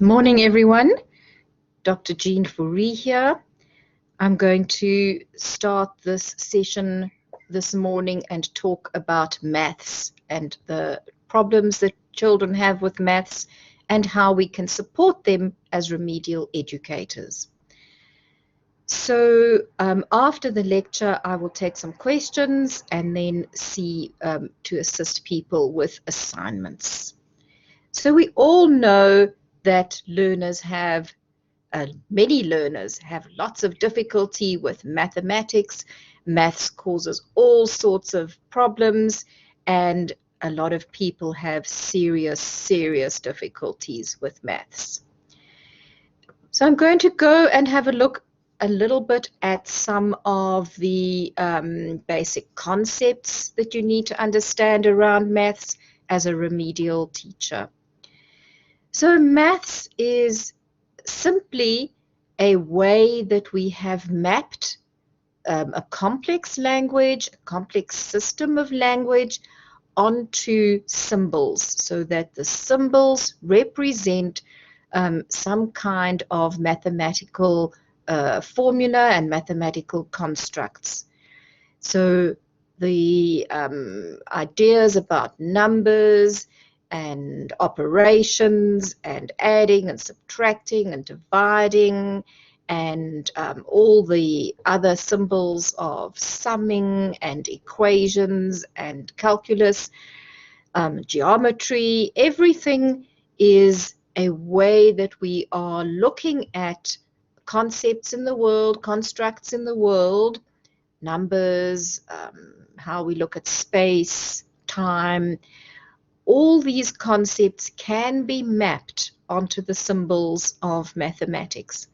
Morning, everyone. Dr. Jean Fourie here. I'm going to start this session this morning and talk about maths and the problems that children have with maths and how we can support them as remedial educators. So after the lecture, I will take some questions and then see to assist people with assignments. So we all know that many learners have lots of difficulty with mathematics. Maths causes all sorts of problems, and a lot of people have serious difficulties with maths. So I'm going to go and have a look a little bit at some of the basic concepts that you need to understand around maths as a remedial teacher. So maths is simply a way that we have mapped a complex language, a complex system of language onto symbols so that the symbols represent some kind of mathematical formula and mathematical constructs. So the ideas about numbers and operations and adding and subtracting and dividing and all the other symbols of summing and equations and calculus, geometry, everything is a way that we are looking at concepts in the world, constructs in the world, numbers, how we look at space, time. All these concepts can be mapped onto the symbols of mathematics.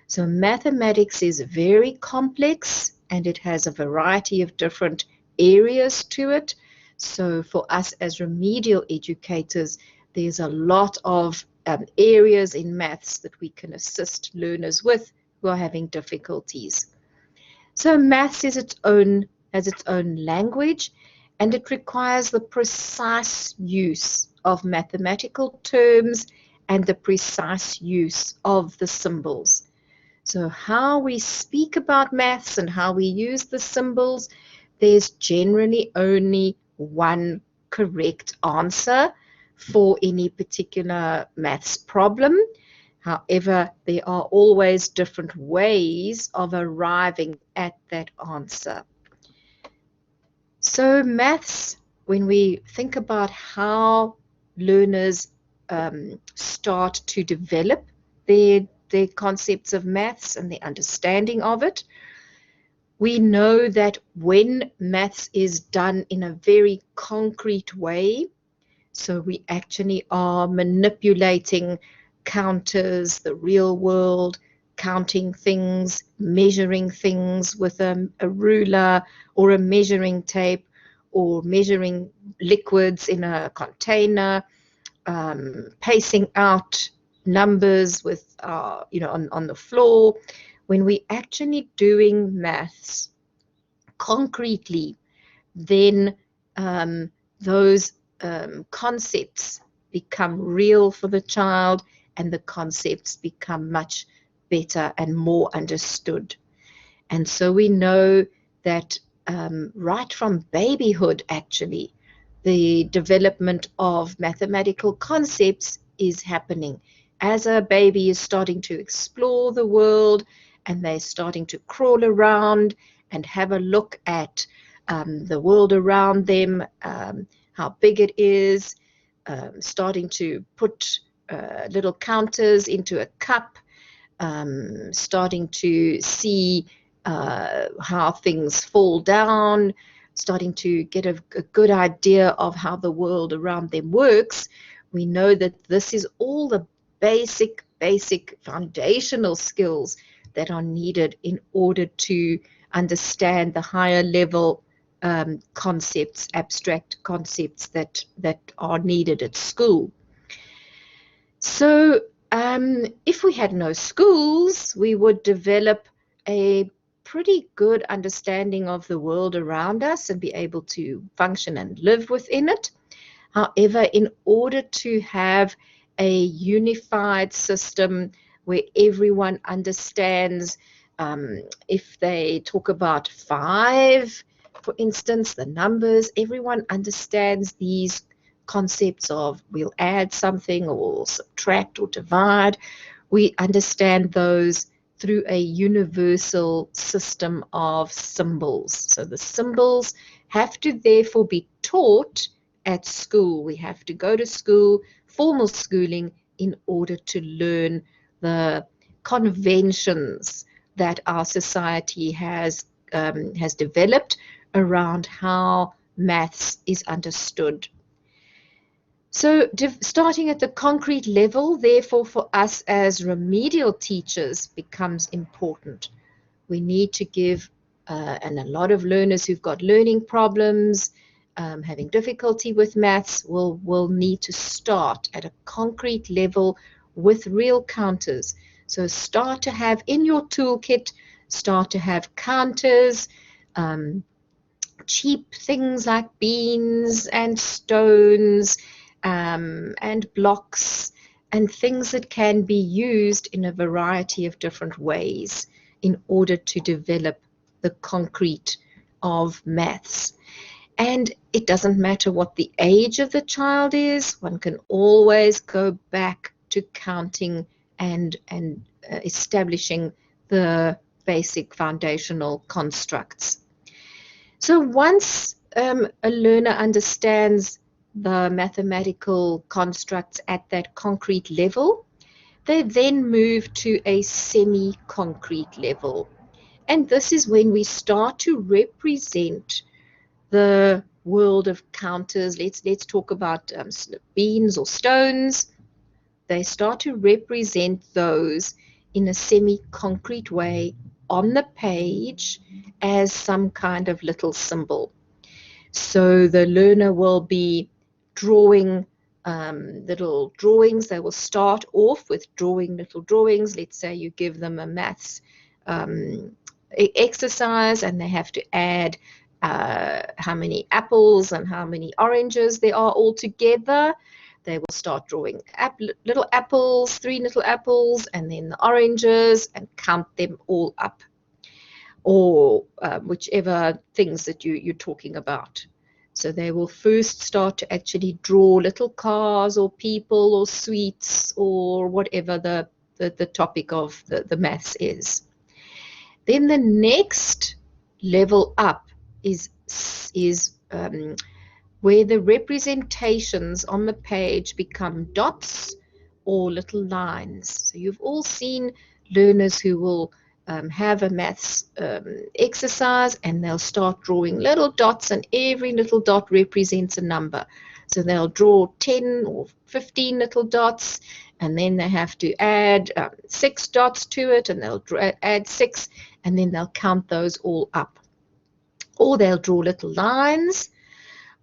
So mathematics is very complex and it has a variety of different areas to it. So for us as remedial educators, there's a lot of areas in maths that we can assist learners with who are having difficulties. So maths has its own language, and it requires the precise use of mathematical terms and the precise use of the symbols. So how we speak about maths and how we use the symbols, there's generally only one correct answer for any particular maths problem. However, there are always different ways of arriving at that answer. So maths, when we think about how learners start to develop their concepts of maths and the understanding of it, we know that when maths is done in a very concrete way, so we actually are manipulating counters, the real world, counting things, measuring things with a ruler or a measuring tape, or measuring liquids in a container, pacing out numbers with, on the floor. When we're actually doing maths concretely, then those concepts become real for the child, and the concepts become much better and more understood. And so we know that right from babyhood, actually, the development of mathematical concepts is happening. As a baby is starting to explore the world and they're starting to crawl around and have a look at the world around them, how big it is, starting to put little counters into a cup, starting to see how things fall down, starting to get a good idea of how the world around them works. We know that this is all the basic foundational skills that are needed in order to understand the higher level concepts, abstract concepts that are needed at school. So if we had no schools, we would develop a pretty good understanding of the world around us and be able to function and live within it. However, in order to have a unified system where everyone understands. If they talk about 5, for instance, the numbers, everyone understands these concepts of we'll add something or subtract or divide. We understand those through a universal system of symbols. So the symbols have to therefore be taught at school. We have to go to school, formal schooling, in order to learn the conventions that our society has developed around how maths is understood. So starting at the concrete level, therefore, for us as remedial teachers becomes important. We need to give, and a lot of learners who've got learning problems, having difficulty with maths, will need to start at a concrete level with real counters. So start to have in your toolkit, start to have counters, cheap things like beans and stones, and blocks, and things that can be used in a variety of different ways in order to develop the concrete of maths. And it doesn't matter what the age of the child is, one can always go back to counting and establishing the basic foundational constructs. So once a learner understands the mathematical constructs at that concrete level, they then move to a semi-concrete level. And this is when we start to represent the world of counters. Let's talk about beans or stones. They start to represent those in a semi-concrete way on the page as some kind of little symbol. So the learner will be drawing little drawings. They will start off with drawing little drawings. Let's say you give them a maths exercise and they have to add how many apples and how many oranges there are all together. They will start drawing little apples, 3 little apples, and then the oranges, and count them all up, or whichever things that you're talking about. So they will first start to actually draw little cars or people or sweets or whatever the topic of the maths is. Then the next level up is where the representations on the page become dots or little lines. So you've all seen learners who will have a maths exercise and they'll start drawing little dots, and every little dot represents a number. So they'll draw 10 or 15 little dots, and then they have to add 6 dots to it, and they'll add 6, and then they'll count those all up. Or they'll draw little lines,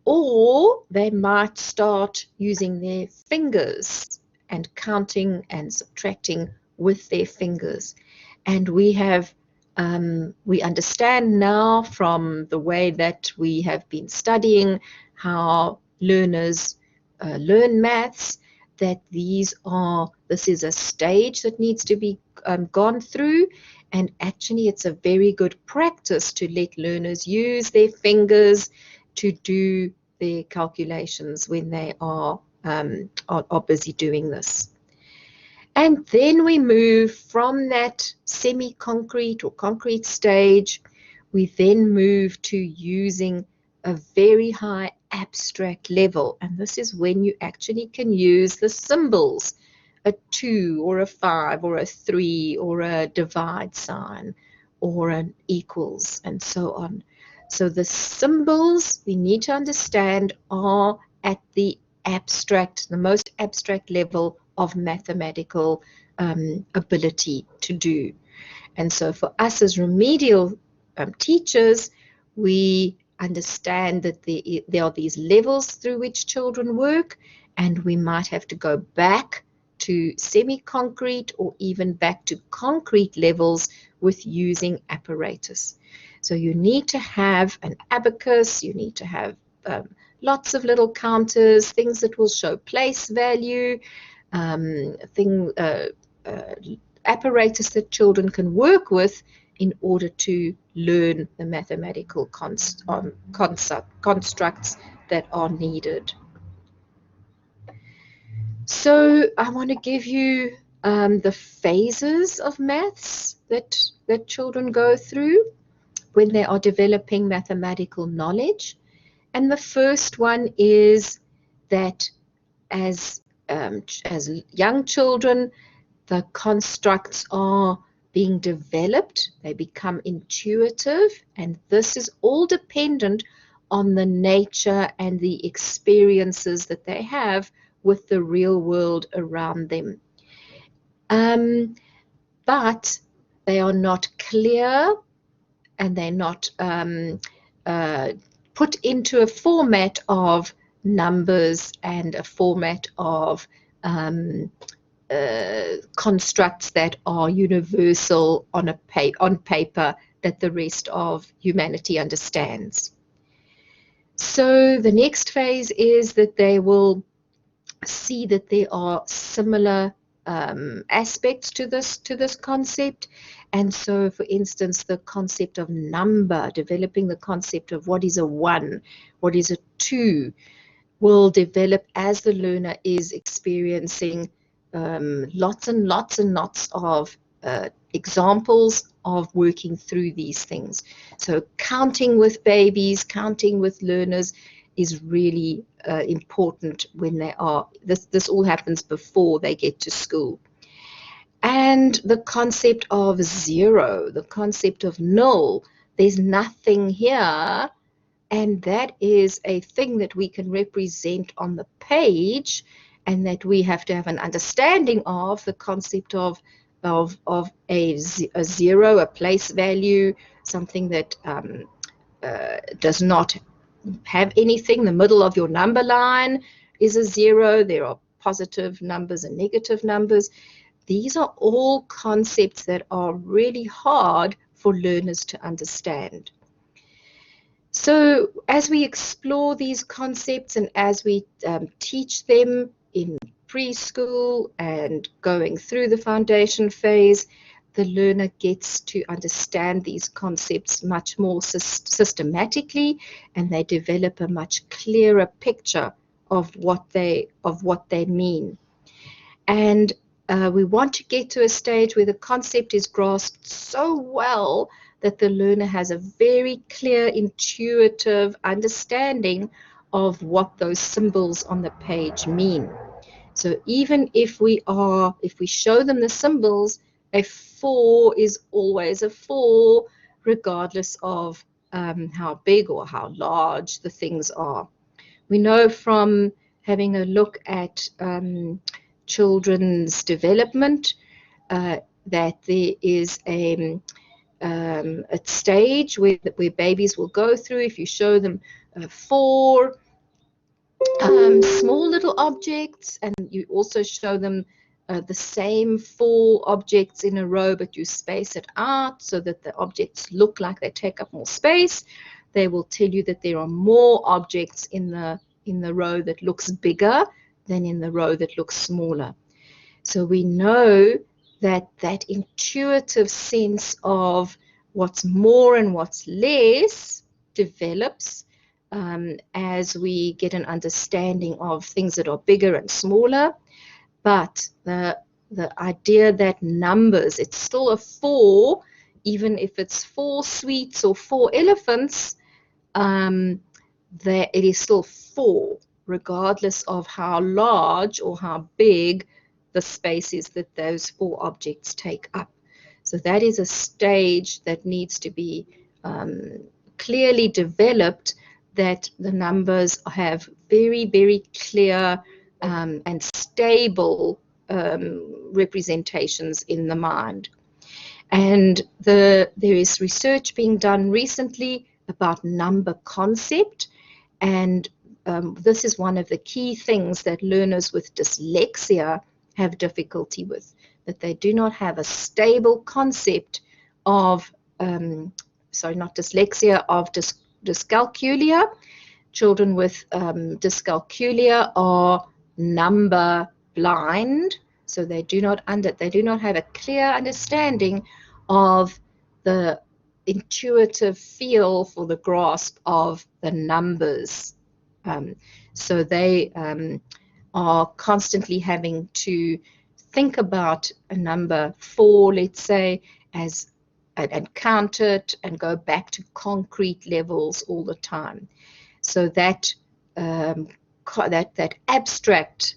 or they might start using their fingers and counting and subtracting with their fingers. And we understand now from the way that we have been studying how learners learn maths, that this is a stage that needs to be gone through. And actually it's a very good practice to let learners use their fingers to do their calculations when they are busy doing this. And then we move from that semi-concrete or concrete stage, we then move to using a very high abstract level. And this is when you actually can use the symbols, a 2 or a 5 or a 3 or a divide sign or an equals and so on. So the symbols we need to understand are at the most abstract level of mathematical ability to do. And so for us as remedial teachers, we understand that there are these levels through which children work, and we might have to go back to semi-concrete or even back to concrete levels with using apparatus. So you need to have an abacus, you need to have lots of little counters, things that will show place value, apparatus that children can work with in order to learn the mathematical constructs that are needed. So I want to give you the phases of maths that children go through when they are developing mathematical knowledge. And the first one is that as young children, the constructs are being developed, they become intuitive, and this is all dependent on the nature and the experiences that they have with the real world around them. But they are not clear, and they're not put into a format of numbers and a format of constructs that are universal on paper that the rest of humanity understands. So the next phase is that they will see that there are similar aspects to this concept. And so, for instance, the concept of number, developing the concept of what is a 1, what is a 2, will develop as the learner is experiencing lots and lots and lots of examples of working through these things. So counting with babies, counting with learners is really important when they are, this all happens before they get to school. And the concept of 0, the concept of 0, there's nothing here, and that is a thing that we can represent on the page, and that we have to have an understanding of the concept of a 0, a place value, something that does not have anything. The middle of your number line is a 0. There are positive numbers and negative numbers. These are all concepts that are really hard for learners to understand. So as we explore these concepts and as we teach them in preschool and going through the foundation phase, the learner gets to understand these concepts much more systematically, and they develop a much clearer picture of what they mean. And we want to get to a stage where the concept is grasped so well that the learner has a very clear, intuitive understanding of what those symbols on the page mean. So even if we show them the symbols, a 4 is always a 4, regardless of how big or how large the things are. We know from having a look at children's development that there is a stage where babies will go through. If you show them 4 small little objects, and you also show them the same 4 objects in a row, but you space it out so that the objects look like they take up more space, they will tell you that there are more objects in the row that looks bigger than in the row that looks smaller. So we know that intuitive sense of what's more and what's less develops as we get an understanding of things that are bigger and smaller. But the idea that numbers, it's still a 4, even if it's 4 sweets or 4 elephants, that it is still 4, regardless of how large or how big the space is that those 4 objects take up. So that is a stage that needs to be clearly developed, that the numbers have very, very clear and stable representations in the mind. And there is research being done recently about number concept, and this is one of the key things that learners with dyslexia have difficulty with, that they do not have a stable concept of, not dyslexia, of dyscalculia. Children with dyscalculia are number blind, so they do not have a clear understanding of the intuitive feel for the grasp of the numbers. So they are constantly having to think about a number 4, let's say, as and count it and go back to concrete levels all the time. So that that abstract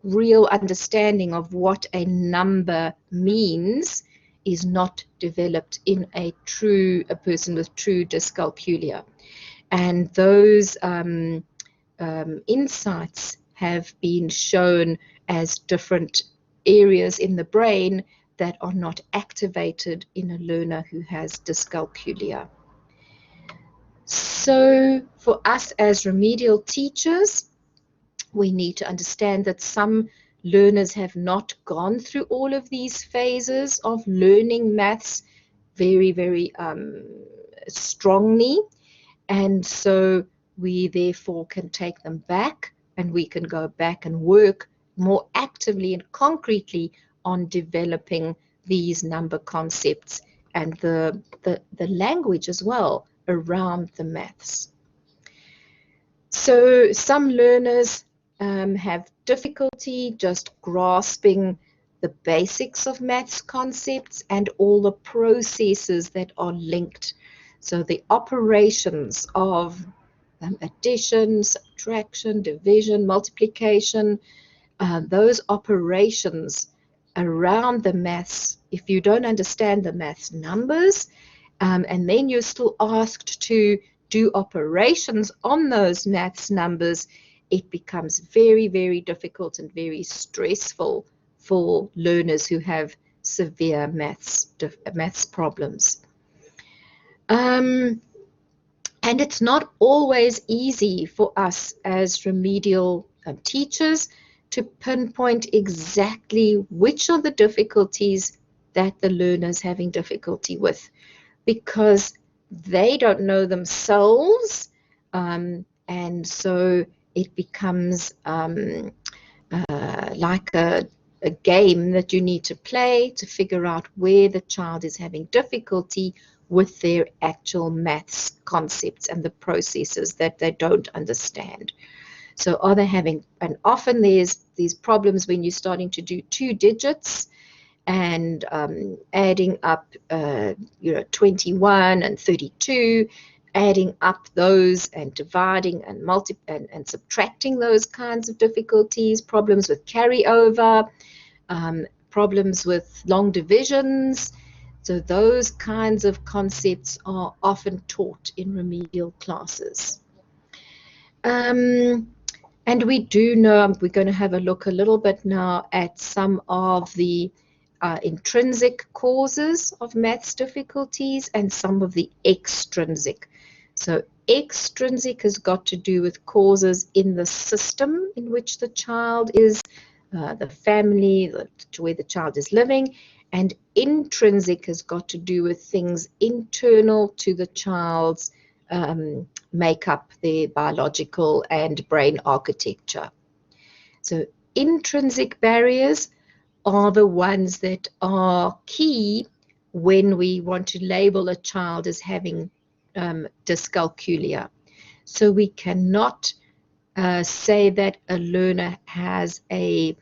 real understanding of what a number means is not developed in a person with true dyscalculia. And those insights have been shown as different areas in the brain that are not activated in a learner who has dyscalculia. So for us as remedial teachers, we need to understand that some learners have not gone through all of these phases of learning maths very, very strongly. And so we therefore can take them back, and we can go back and work more actively and concretely on developing these number concepts and the language as well around the maths. So some learners have difficulty just grasping the basics of maths concepts and all the processes that are linked. So the operations of addition, subtraction, division, multiplication, those operations around the maths, if you don't understand the maths numbers, and then you're still asked to do operations on those maths numbers, it becomes very, very difficult and very stressful for learners who have severe maths problems. And it's not always easy for us as remedial teachers to pinpoint exactly which are the difficulties that the learner's having difficulty with, because they don't know themselves, and so it becomes like a game that you need to play to figure out where the child is having difficulty with their actual maths concepts and the processes that they don't understand. So are they having, and often there's these problems when you're starting to do 2 digits and adding up 21 and 32, adding up those and dividing and subtracting those kinds of difficulties, problems with carryover, problems with long divisions. So those kinds of concepts are often taught in remedial classes. And we do know, we're going to have a look a little bit now at some of the intrinsic causes of maths difficulties and some of the extrinsic. So extrinsic has got to do with causes in the system in which the child is, the family, where the child is living, and intrinsic has got to do with things internal to the child's makeup, their biological and brain architecture. So intrinsic barriers are the ones that are key when we want to label a child as having dyscalculia. So we cannot say that a learner has a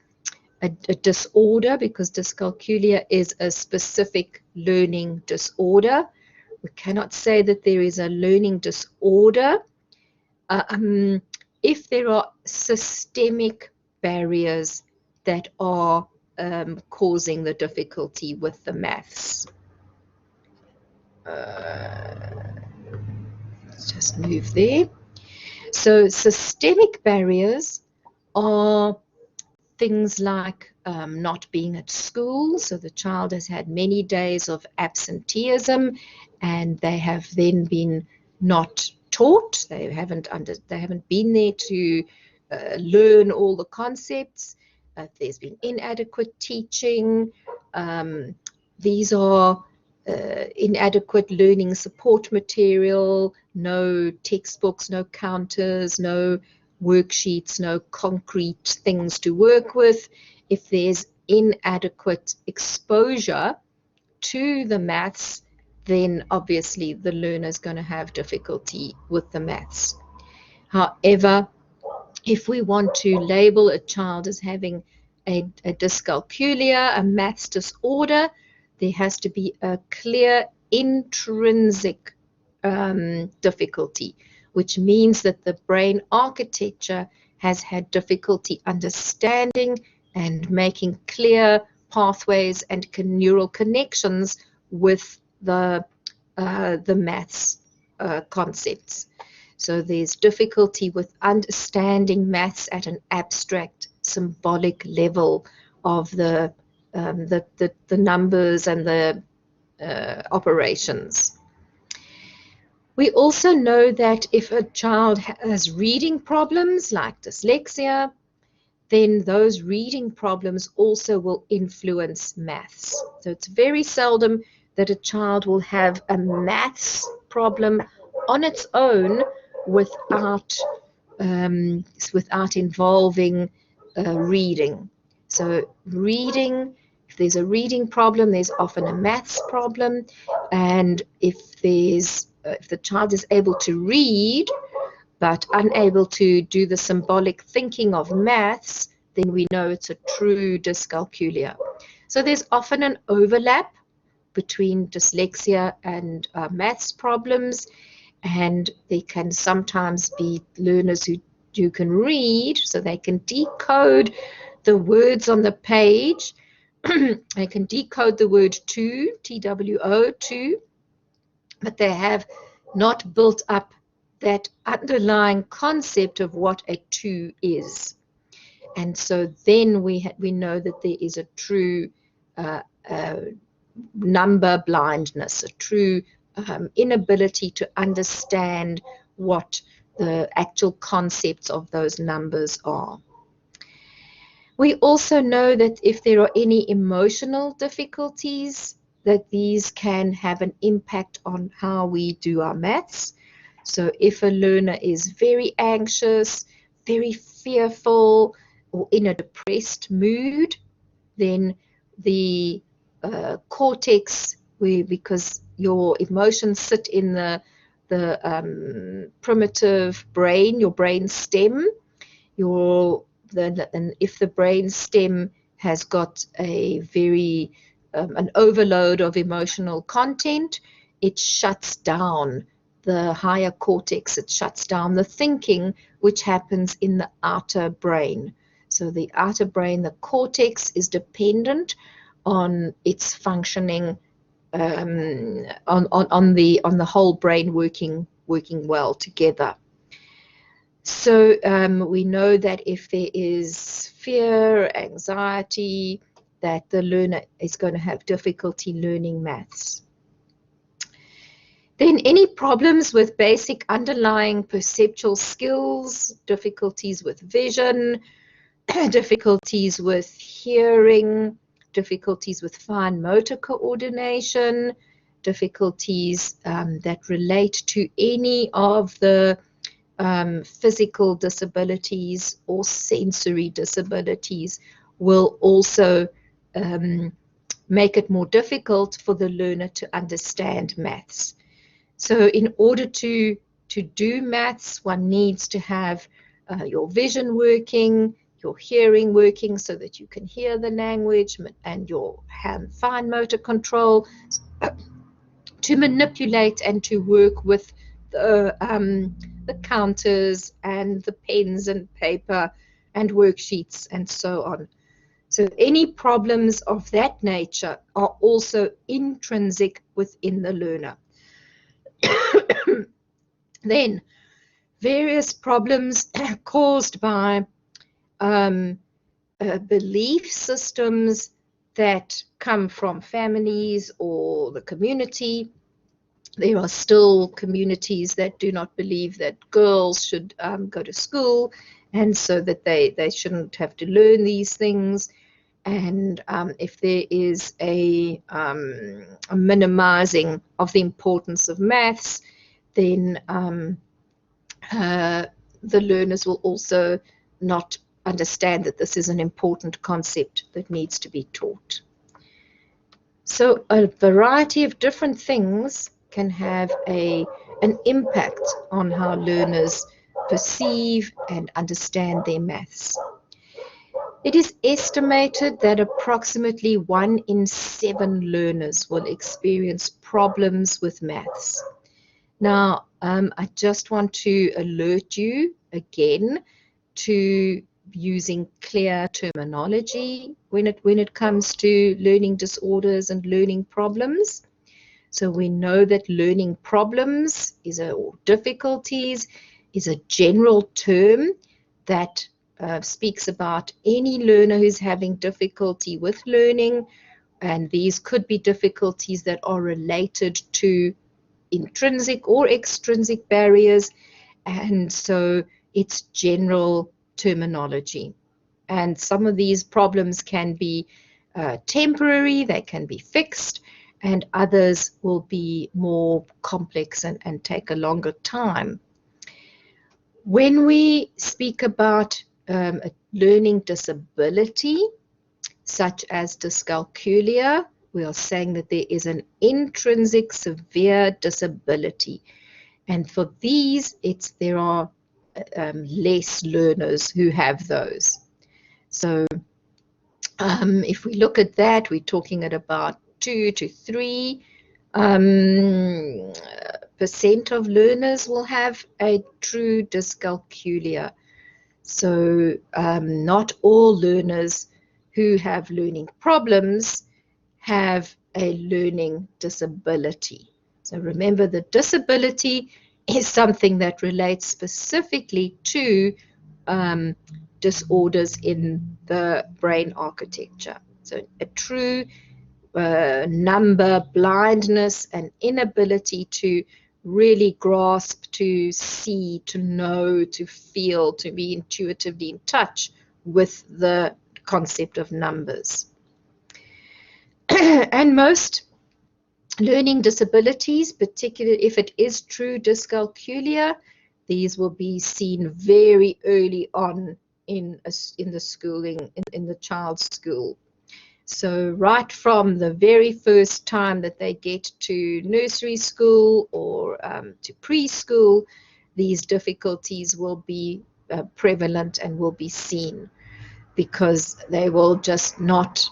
disorder, because dyscalculia is a specific learning disorder. We cannot say that there is a learning disorder if there are systemic barriers that are causing the difficulty with the maths. Let's just move there. So systemic barriers are things like not being at school. So the child has had many days of absenteeism and they have then been not taught. They haven't been there to learn all the concepts. There's been inadequate teaching. These are inadequate learning support material, no textbooks, no counters, no worksheets, no concrete things to work with, if there's inadequate exposure to the maths, then obviously the learner is going to have difficulty with the maths. However, if we want to label a child as having a dyscalculia, a maths disorder, there has to be a clear intrinsic difficulty, which means that the brain architecture has had difficulty understanding and making clear pathways and neural connections with the maths concepts. So there's difficulty with understanding maths at an abstract, symbolic level of the numbers and the operations. We also know that if a child has reading problems like dyslexia, then those reading problems also will influence maths. So it's very seldom that a child will have a maths problem on its own without involving reading. So reading, if there's a reading problem, there's often a maths problem, and if the child is able to read but unable to do the symbolic thinking of maths, then we know it's a true dyscalculia. So there's often an overlap between dyslexia and maths problems, and they can sometimes be learners who can read, so they can decode the words on the page. They can decode the word two, T-W-O, two, but they have not built up that underlying concept of what a two is. And so then we know that there is a true number blindness, a true inability to understand what the actual concepts of those numbers are. We also know that if there are any emotional difficulties, that these can have an impact on how we do our maths. So if a learner is very anxious, very fearful, or in a depressed mood, then the cortex, because your emotions sit in the primitive brain, your brain stem, and if the brain stem has got a very an overload of emotional content, it shuts down the higher cortex, it shuts down the thinking which happens in the outer brain. So the outer brain, the cortex, is dependent on its functioning, on the whole brain working well together. So we know that if there is fear, anxiety, that the learner is going to have difficulty learning maths. Then any problems with basic underlying perceptual skills, difficulties with vision, difficulties with hearing, difficulties with fine motor coordination, difficulties that relate to any of the physical disabilities or sensory disabilities will also make it more difficult for the learner to understand maths. So in order to do maths, one needs to have your vision working, your hearing working so that you can hear the language, and your fine motor control to manipulate and to work with the counters and the pens and paper and worksheets and so on. So any problems of that nature are also intrinsic within the learner. Then various problems caused by belief systems that come from families or the community. There are still communities that do not believe that girls should go to school, and so that they shouldn't have to learn these things. And if there is a minimizing of the importance of maths, then the learners will also not understand that this is an important concept that needs to be taught. So a variety of different things can have an impact on how learners perceive and understand their maths. It is estimated that approximately 1 in 7 learners will experience problems with maths. Now, I just want to alert you again to using clear terminology when it comes to learning disorders and learning problems. So we know that learning problems or difficulties is a general term that speaks about any learner who's having difficulty with learning, and these could be difficulties that are related to intrinsic or extrinsic barriers, and so it's general terminology. And some of these problems can be temporary, they can be fixed, and others will be more complex and take a longer time. When we speak about a learning disability, such as dyscalculia, we are saying that there is an intrinsic severe disability. And for these, there are less learners who have those. So if we look at that, we're talking at about 2 to 3% of learners will have a true dyscalculia. So not all learners who have learning problems have a learning disability. So remember, the disability is something that relates specifically to disorders in the brain architecture. So a true number blindness and inability to really grasp, to see, to know, to feel, to be intuitively in touch with the concept of numbers. And most learning disabilities, particularly if it is true dyscalculia, these will be seen very early on in the schooling, in the child's school. So right from the very first time that they get to nursery school or to preschool, these difficulties will be prevalent and will be seen, because they will just not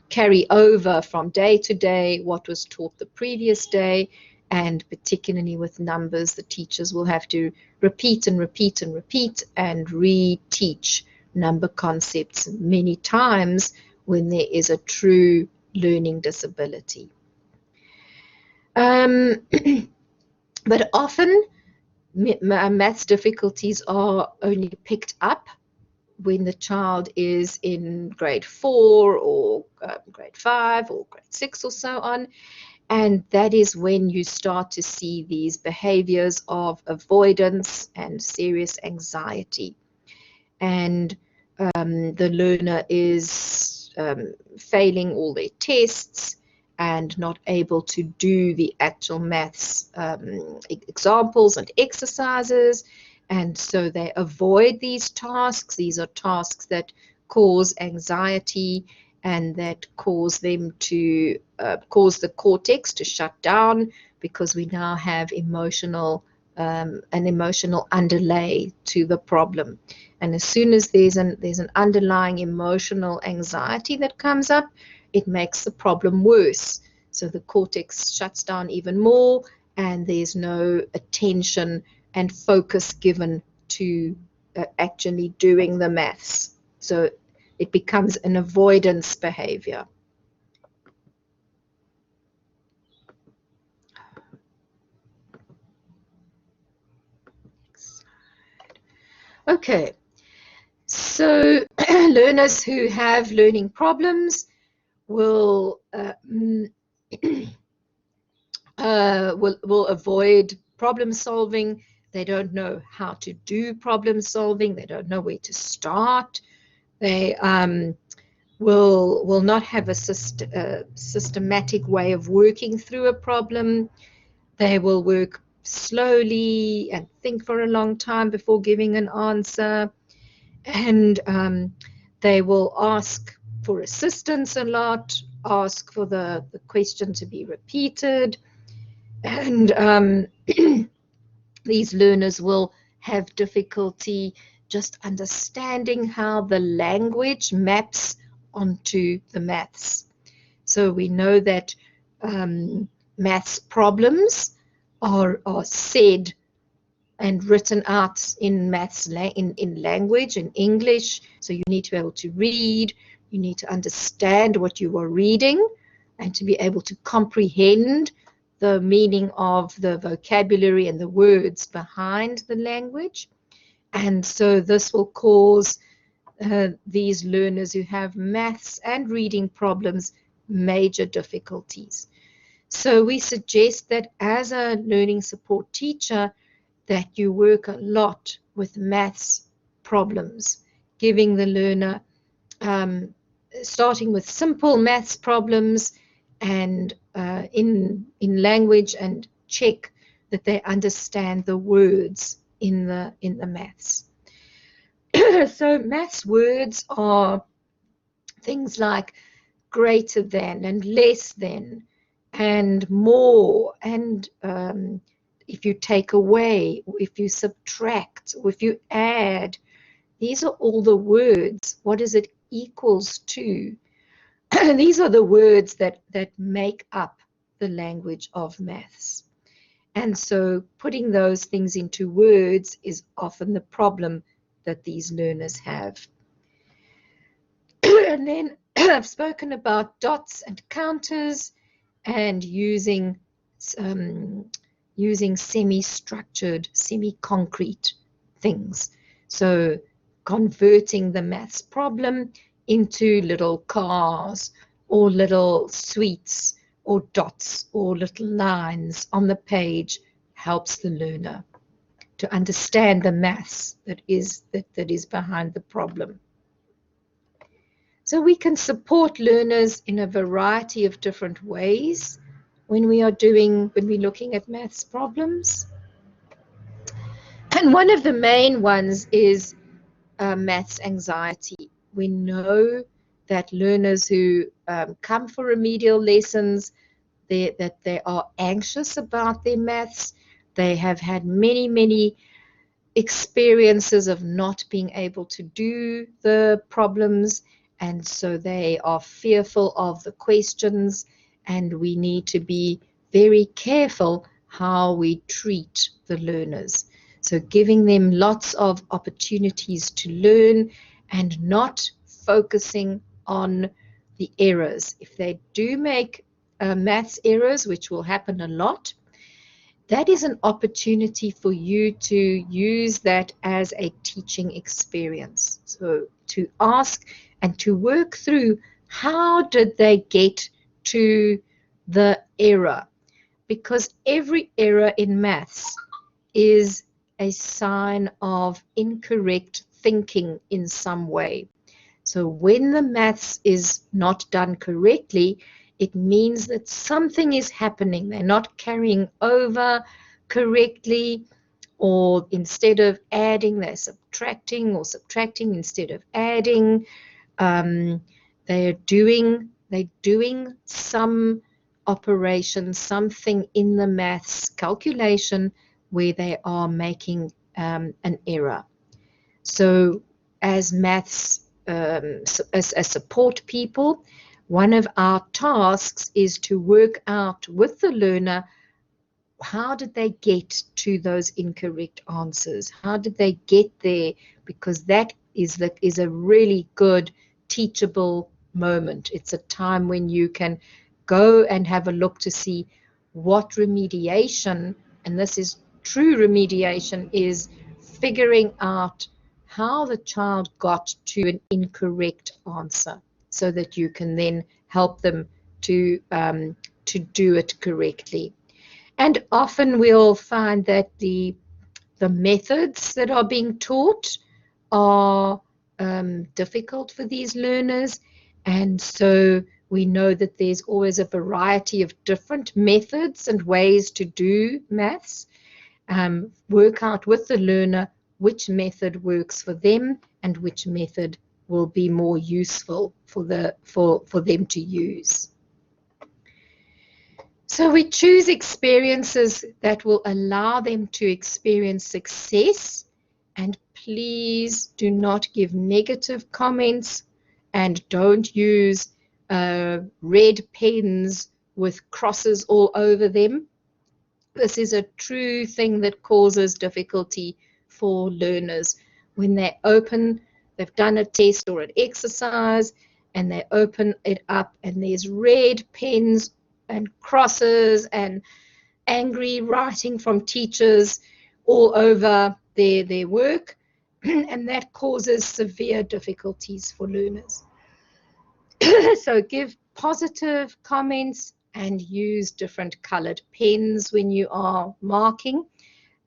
carry over from day to day what was taught the previous day. And particularly with numbers, the teachers will have to repeat and repeat and repeat and reteach number concepts many times when there is a true learning disability. But often maths difficulties are only picked up when the child is in grade 4 or grade 5 or grade 6 or so on. And that is when you start to see these behaviors of avoidance and serious anxiety. And the learner is failing all their tests and not able to do the actual maths examples and exercises. And so they avoid these tasks. These are tasks that cause anxiety and that cause them to cause the cortex to shut down, because we now have an emotional underlay to the problem. And as soon as there's an underlying emotional anxiety that comes up, it makes the problem worse. So the cortex shuts down even more, and there's no attention and focus given to actually doing the maths. So it becomes an avoidance behavior. Okay, so learners who have learning problems will avoid problem solving. They don't know how to do problem solving. They don't know where to start. They will not have a systematic way of working through a problem. They will work slowly and think for a long time before giving an answer. And they will ask for assistance a lot, ask for the question to be repeated. And these learners will have difficulty just understanding how the language maps onto the maths. So we know that maths problems are said and written out in maths in language, in English. So you need to be able to read, you need to understand what you are reading, and to be able to comprehend the meaning of the vocabulary and the words behind the language. And so this will cause these learners who have maths and reading problems major difficulties. So we suggest that as a learning support teacher, that you work a lot with maths problems, giving the learner, starting with simple maths problems and in language, and check that they understand the words in the maths. So maths words are things like greater than and less than and more, and if you take away, or if you subtract, or if you add. These are all the words. What is it equals to? These are the words that make up the language of maths. And so putting those things into words is often the problem that these learners have. And then I've spoken about dots and counters and using semi-structured, semi-concrete things. So converting the maths problem into little cars or little sweets or dots or little lines on the page helps the learner to understand the maths that is behind the problem. So we can support learners in a variety of different ways when we're looking at maths problems. And one of the main ones is maths anxiety. We know that learners who come for remedial lessons, that they are anxious about their maths. They have had many experiences of not being able to do the problems, and so they are fearful of the questions, and we need to be very careful how we treat the learners. So giving them lots of opportunities to learn and not focusing on the errors. If they do make maths errors, which will happen a lot, that is an opportunity for you to use that as a teaching experience. So to ask and to work through, how did they get to the error? Because every error in maths is a sign of incorrect thinking in some way. So when the maths is not done correctly, it means that something is happening. They're not carrying over correctly, or instead of adding, they're subtracting, or subtracting instead of adding. They're doing some operation, something in the maths calculation where they are making an error. So as maths, as support people, one of our tasks is to work out with the learner, how did they get to those incorrect answers? How did they get there? Because that is a really good teachable moment. It's a time when you can go and have a look to see what remediation, and this is true remediation, is figuring out how the child got to an incorrect answer, so that you can then help them to do it correctly. And often we'll find that the methods that are being taught are difficult for these learners, and so we know that there's always a variety of different methods and ways to do maths. work out with the learner which method works for them and which method will be more useful for them to use. So we choose experiences that will allow them to experience success, and please do not give negative comments, and don't use red pens with crosses all over them. This is a true thing that causes difficulty for learners. When they've done a test or an exercise, and they open it up and there's red pens and crosses and angry writing from teachers all over their work, and that causes severe difficulties for learners. So give positive comments and use different colored pens when you are marking.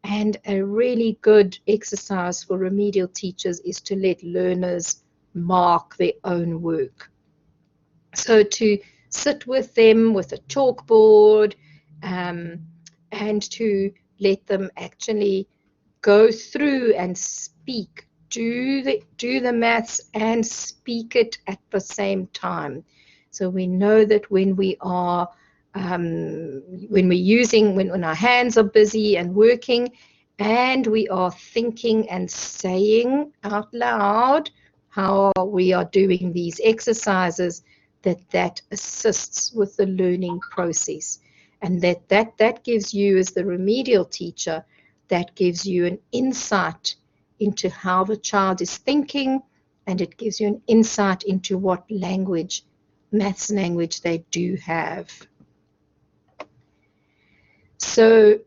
And a really good exercise for remedial teachers is to let learners mark their own work. So to sit with them with a chalkboard, and to let them actually go through and speak, do the maths and speak it at the same time. So we know that when we are when our hands are busy and working, and we are thinking and saying out loud how we are doing these exercises, that assists with the learning process, and that gives you, as the remedial teacher, that gives you an insight into how the child is thinking, and it gives you an insight into what language, maths language, they do have. So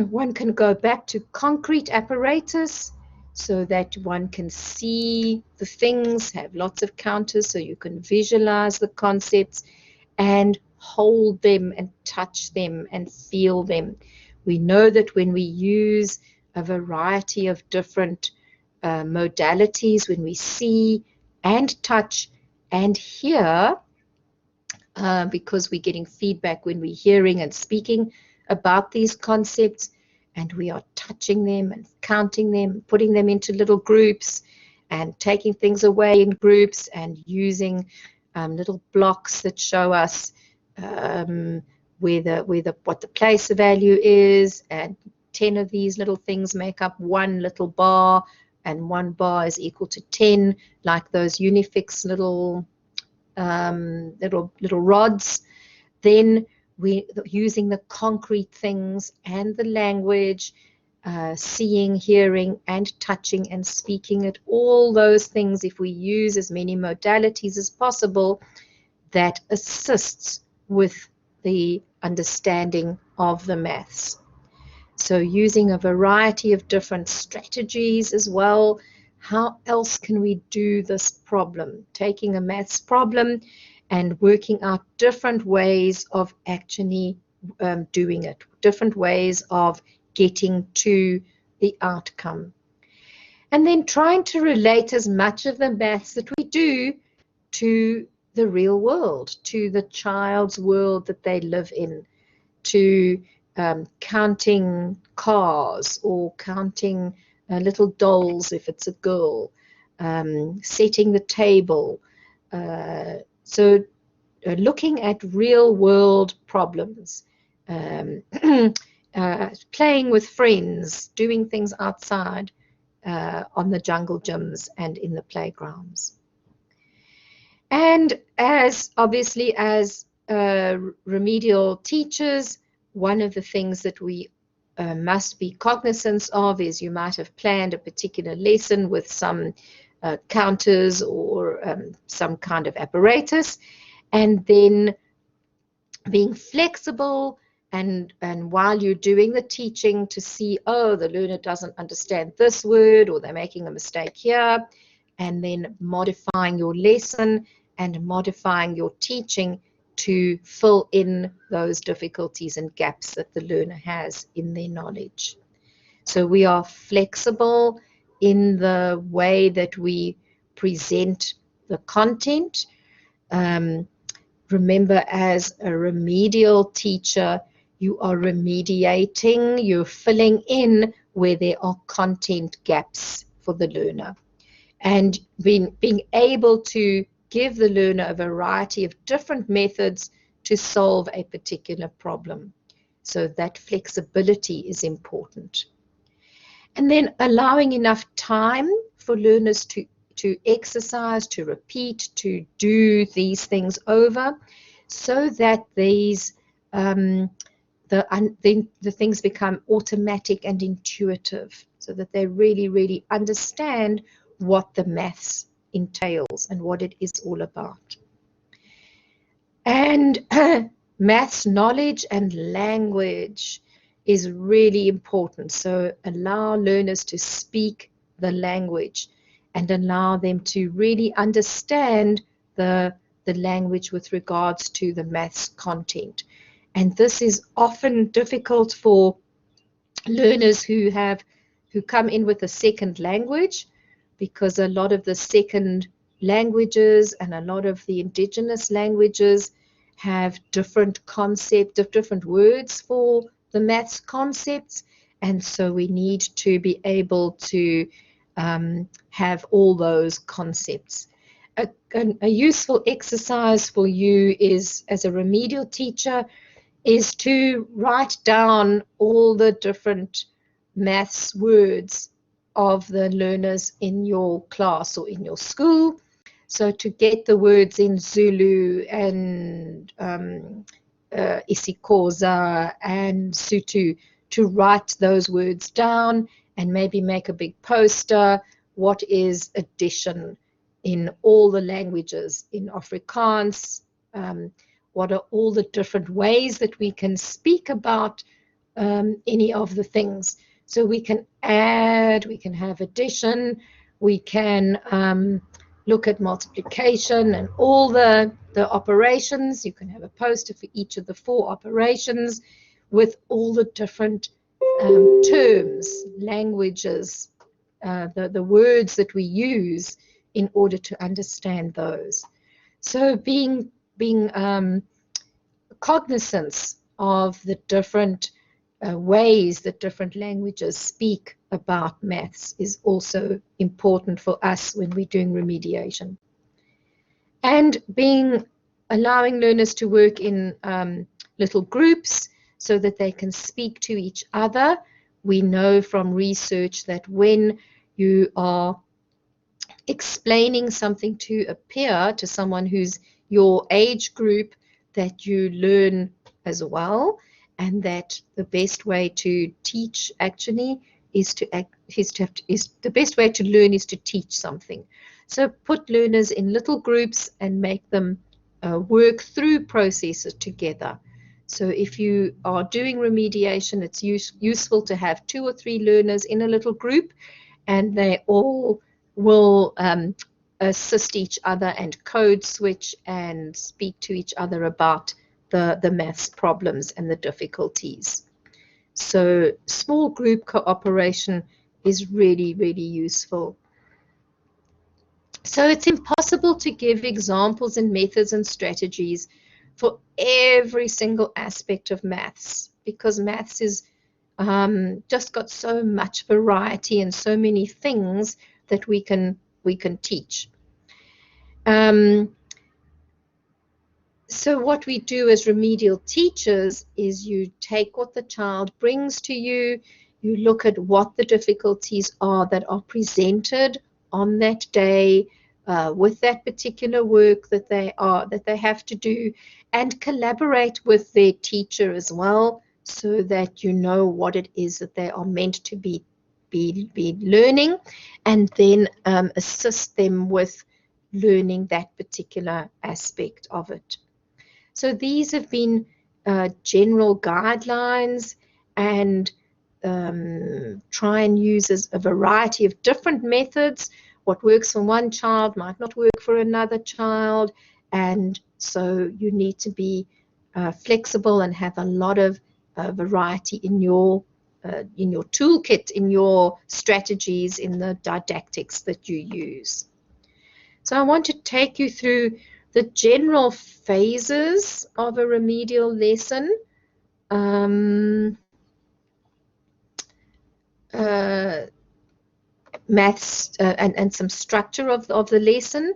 one can go back to concrete apparatus so that one can see the things, have lots of counters so you can visualize the concepts and hold them and touch them and feel them. We know that when we use a variety of different modalities, when we see and touch and hear, because we're getting feedback when we're hearing and speaking about these concepts, and we are touching them and counting them, putting them into little groups and taking things away in groups and using little blocks that show us what the place value is, and 10 of these little things make up one little bar, and one bar is equal to 10, like those Unifix little rods. Then we're using the concrete things and the language, seeing, hearing, and touching and speaking it. All those things, if we use as many modalities as possible, that assists with the understanding of the maths. So using a variety of different strategies as well. How else can we do this problem? Taking a maths problem and working out different ways of actually doing it, different ways of getting to the outcome. And then trying to relate as much of the maths that we do to the real world, to the child's world that they live in, to counting cars or counting little dolls if it's a girl, setting the table. So looking at real world problems, playing with friends, doing things outside on the jungle gyms and in the playgrounds. And as obviously as remedial teachers, one of the things that we must be cognizant of is you might have planned a particular lesson with some counters or some kind of apparatus, and then being flexible and while you're doing the teaching to see, oh, the learner doesn't understand this word or they're making a mistake here, and then modifying your lesson and modifying your teaching to fill in those difficulties and gaps that the learner has in their knowledge. So we are flexible in the way that we present the content. Remember, as a remedial teacher, you are remediating, you're filling in where there are content gaps for the learner. And being able to give the learner a variety of different methods to solve a particular problem. So that flexibility is important. And then allowing enough time for learners to exercise, to repeat, to do these things over, so that these the things become automatic and intuitive, so that they really, really understand what the maths entails and what it is all about. And maths knowledge and language is really important. So allow learners to speak the language and allow them to really understand the language with regards to the maths content. And this is often difficult for learners who come in with a second language, because a lot of the second languages and a lot of the indigenous languages have different concepts, different words for the maths concepts, and so we need to be able to have all those concepts. A useful exercise for you is, as a remedial teacher, is to write down all the different maths words of the learners in your class or in your school. So to get the words in Zulu and isiXhosa and Sotho, to write those words down and maybe make a big poster. What is addition in all the languages? In Afrikaans, what are all the different ways that we can speak about any of the things? So we can add, we can have addition, we can look at multiplication and all the operations. You can have a poster for each of the 4 operations with all the different terms, languages, the words that we use in order to understand those. So being cognizance of the different ways that different languages speak about maths is also important for us when we're doing remediation. And allowing learners to work in little groups so that they can speak to each other. We know from research that when you are explaining something to a peer, to someone who's your age group, that you learn as well, and that the best way to teach actually the best way to learn is to teach something. So put learners in little groups and make them work through processes together. So if you are doing remediation, it's useful to have 2 or 3 learners in a little group, and they all will assist each other and code switch and speak to each other about the maths problems and the difficulties. So small group cooperation is really, really useful. So it's impossible to give examples and methods and strategies for every single aspect of maths, because maths is just got so much variety and so many things that we can teach. So what we do as remedial teachers is you take what the child brings to you, you look at what the difficulties are that are presented on that day with that particular work that they have to do, and collaborate with their teacher as well, so that you know what it is that they are meant to be learning, and then assist them with learning that particular aspect of it. So these have been general guidelines, and try and use a variety of different methods. What works for one child might not work for another child, and so you need to be flexible and have a lot of variety in your toolkit, in your strategies, in the didactics that you use. So I want to take you through the general phases of a remedial lesson, maths and some structure of the lesson.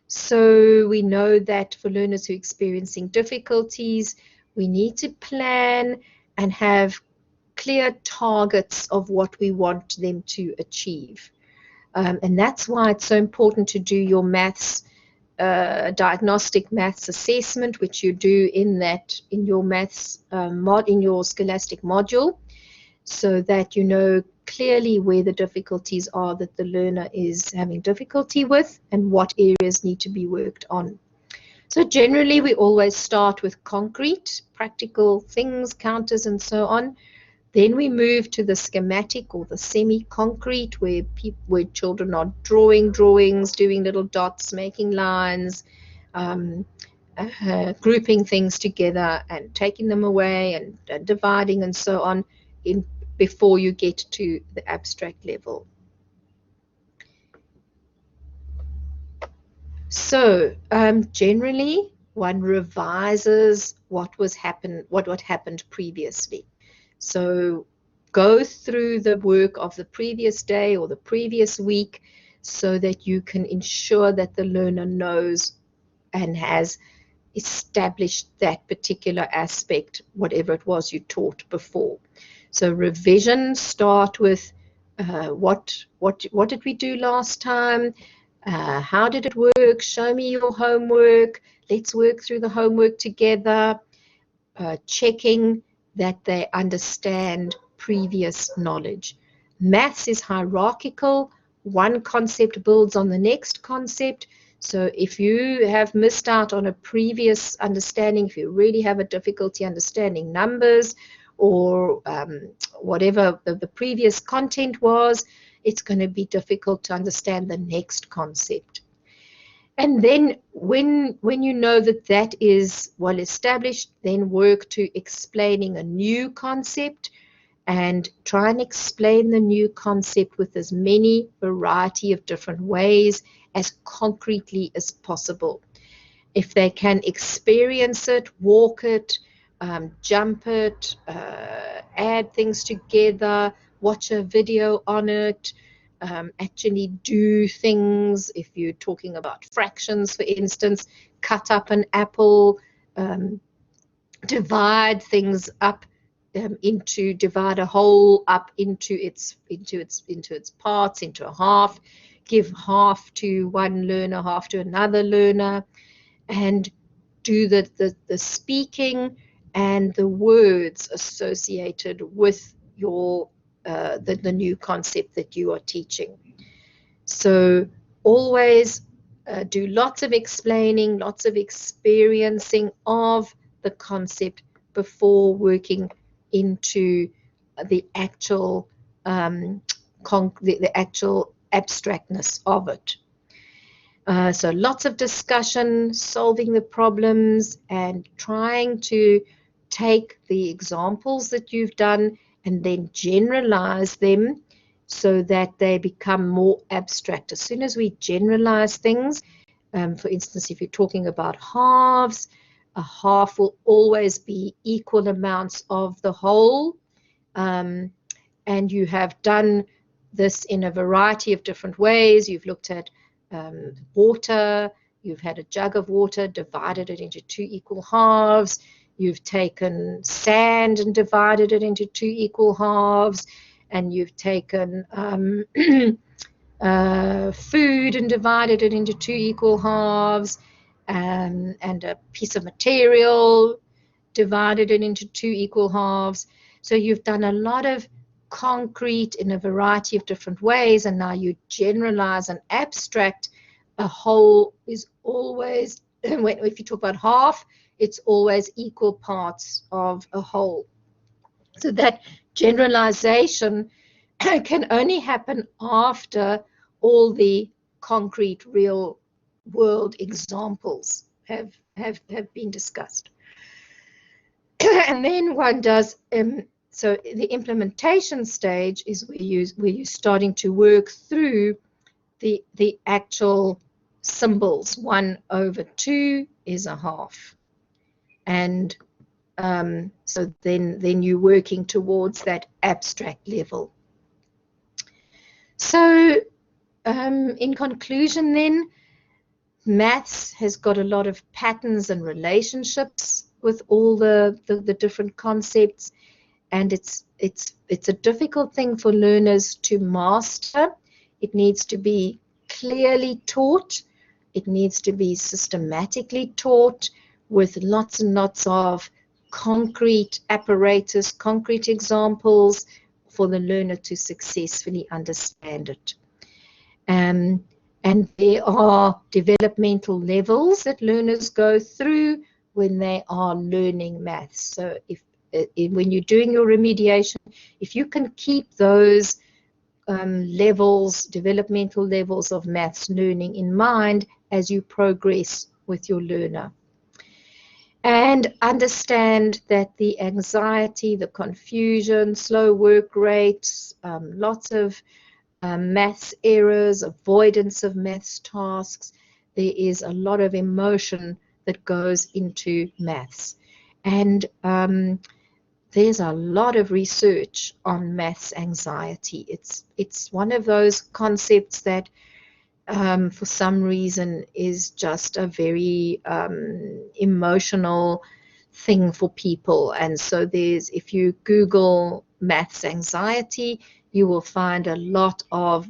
So we know that for learners who are experiencing difficulties, we need to plan and have clear targets of what we want them to achieve. And that's why it's so important to do your maths, diagnostic maths assessment, which you do in your maths in your scholastic module, so that you know clearly where the difficulties are that the learner is having difficulty with and what areas need to be worked on. So generally we always start with concrete, practical things, counters and so on. Then we move to the schematic or the semi-concrete, where children are drawing drawings, doing little dots, making lines, grouping things together and taking them away and dividing and so on before you get to the abstract level. So generally one revises what happened previously. So go through the work of the previous day or the previous week so that you can ensure that the learner knows and has established that particular aspect, whatever it was you taught before. So revision, start with what did we do last time? How did it work? Show me your homework. Let's work through the homework together. Checking that they understand previous knowledge. Maths is hierarchical. One concept builds on the next concept. So if you have missed out on a previous understanding, if you really have a difficulty understanding numbers or whatever the previous content was, it's going to be difficult to understand the next concept. And then when you know that is well established, then work to explaining a new concept and try and explain the new concept with as many variety of different ways as concretely as possible. If they can experience it, walk it, jump it, add things together, watch a video on it, actually do things. If you're talking about fractions, for instance, cut up an apple, divide things up divide a whole up into its parts, into a half, give half to one learner, half to another learner, and do the speaking and the words associated with your the new concept that you are teaching. So always do lots of explaining, lots of experiencing of the concept before working into the actual the actual abstractness of it. So lots of discussion, solving the problems, and trying to take the examples that you've done and then generalize them so that they become more abstract. As soon as we generalize things, for instance, if you're talking about halves, a half will always be equal amounts of the whole, and you have done this in a variety of different ways. You've looked at water, you've had a jug of water, divided it into 2 equal halves. You've taken sand and divided it into 2 equal halves, and you've taken food and divided it into 2 equal halves, and a piece of material, divided it into 2 equal halves. So you've done a lot of concrete in a variety of different ways, and now you generalize and abstract. A whole is always, if you talk about half, it's always equal parts of a whole. So that generalization can only happen after all the concrete real world examples have been discussed. And then one does so the implementation stage is where you're starting to work through the actual symbols. 1/2 is a half, and So then you're working towards that abstract level. So in conclusion then, maths has got a lot of patterns and relationships with all the different concepts, and it's a difficult thing for learners to master. It needs to be clearly taught. It needs to be systematically taught with lots and lots of concrete apparatus, concrete examples for the learner to successfully understand it. And there are developmental levels that learners go through when they are learning maths. So when you're doing your remediation, if you can keep those levels, developmental levels of maths learning in mind as you progress with your learner. And understand that the anxiety, the confusion, slow work rates, lots of maths errors, avoidance of maths tasks, there is a lot of emotion that goes into maths. And there's a lot of research on maths anxiety. It's one of those concepts that for some reason is just a very emotional thing for people. And so if you Google maths anxiety, you will find a lot of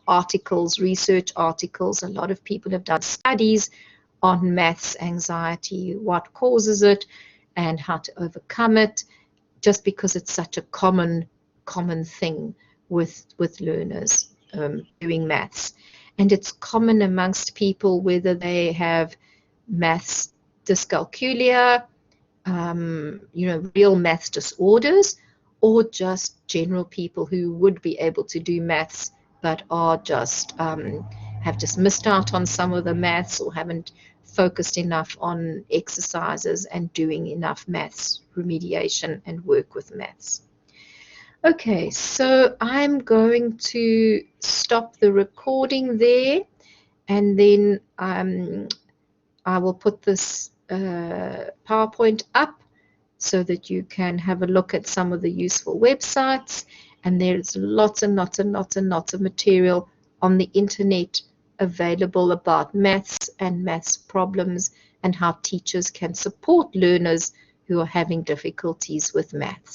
articles, research articles. A lot of people have done studies on maths anxiety, what causes it and how to overcome it, just because it's such a common thing with learners doing maths. And it's common amongst people whether they have maths dyscalculia, real maths disorders, or just general people who would be able to do maths but are just have just missed out on some of the maths or haven't focused enough on exercises and doing enough maths remediation and work with maths. Okay, so I'm going to stop the recording there, and then I will put this PowerPoint up so that you can have a look at some of the useful websites. And there's lots and lots and lots and lots of material on the internet available about maths and maths problems and how teachers can support learners who are having difficulties with maths.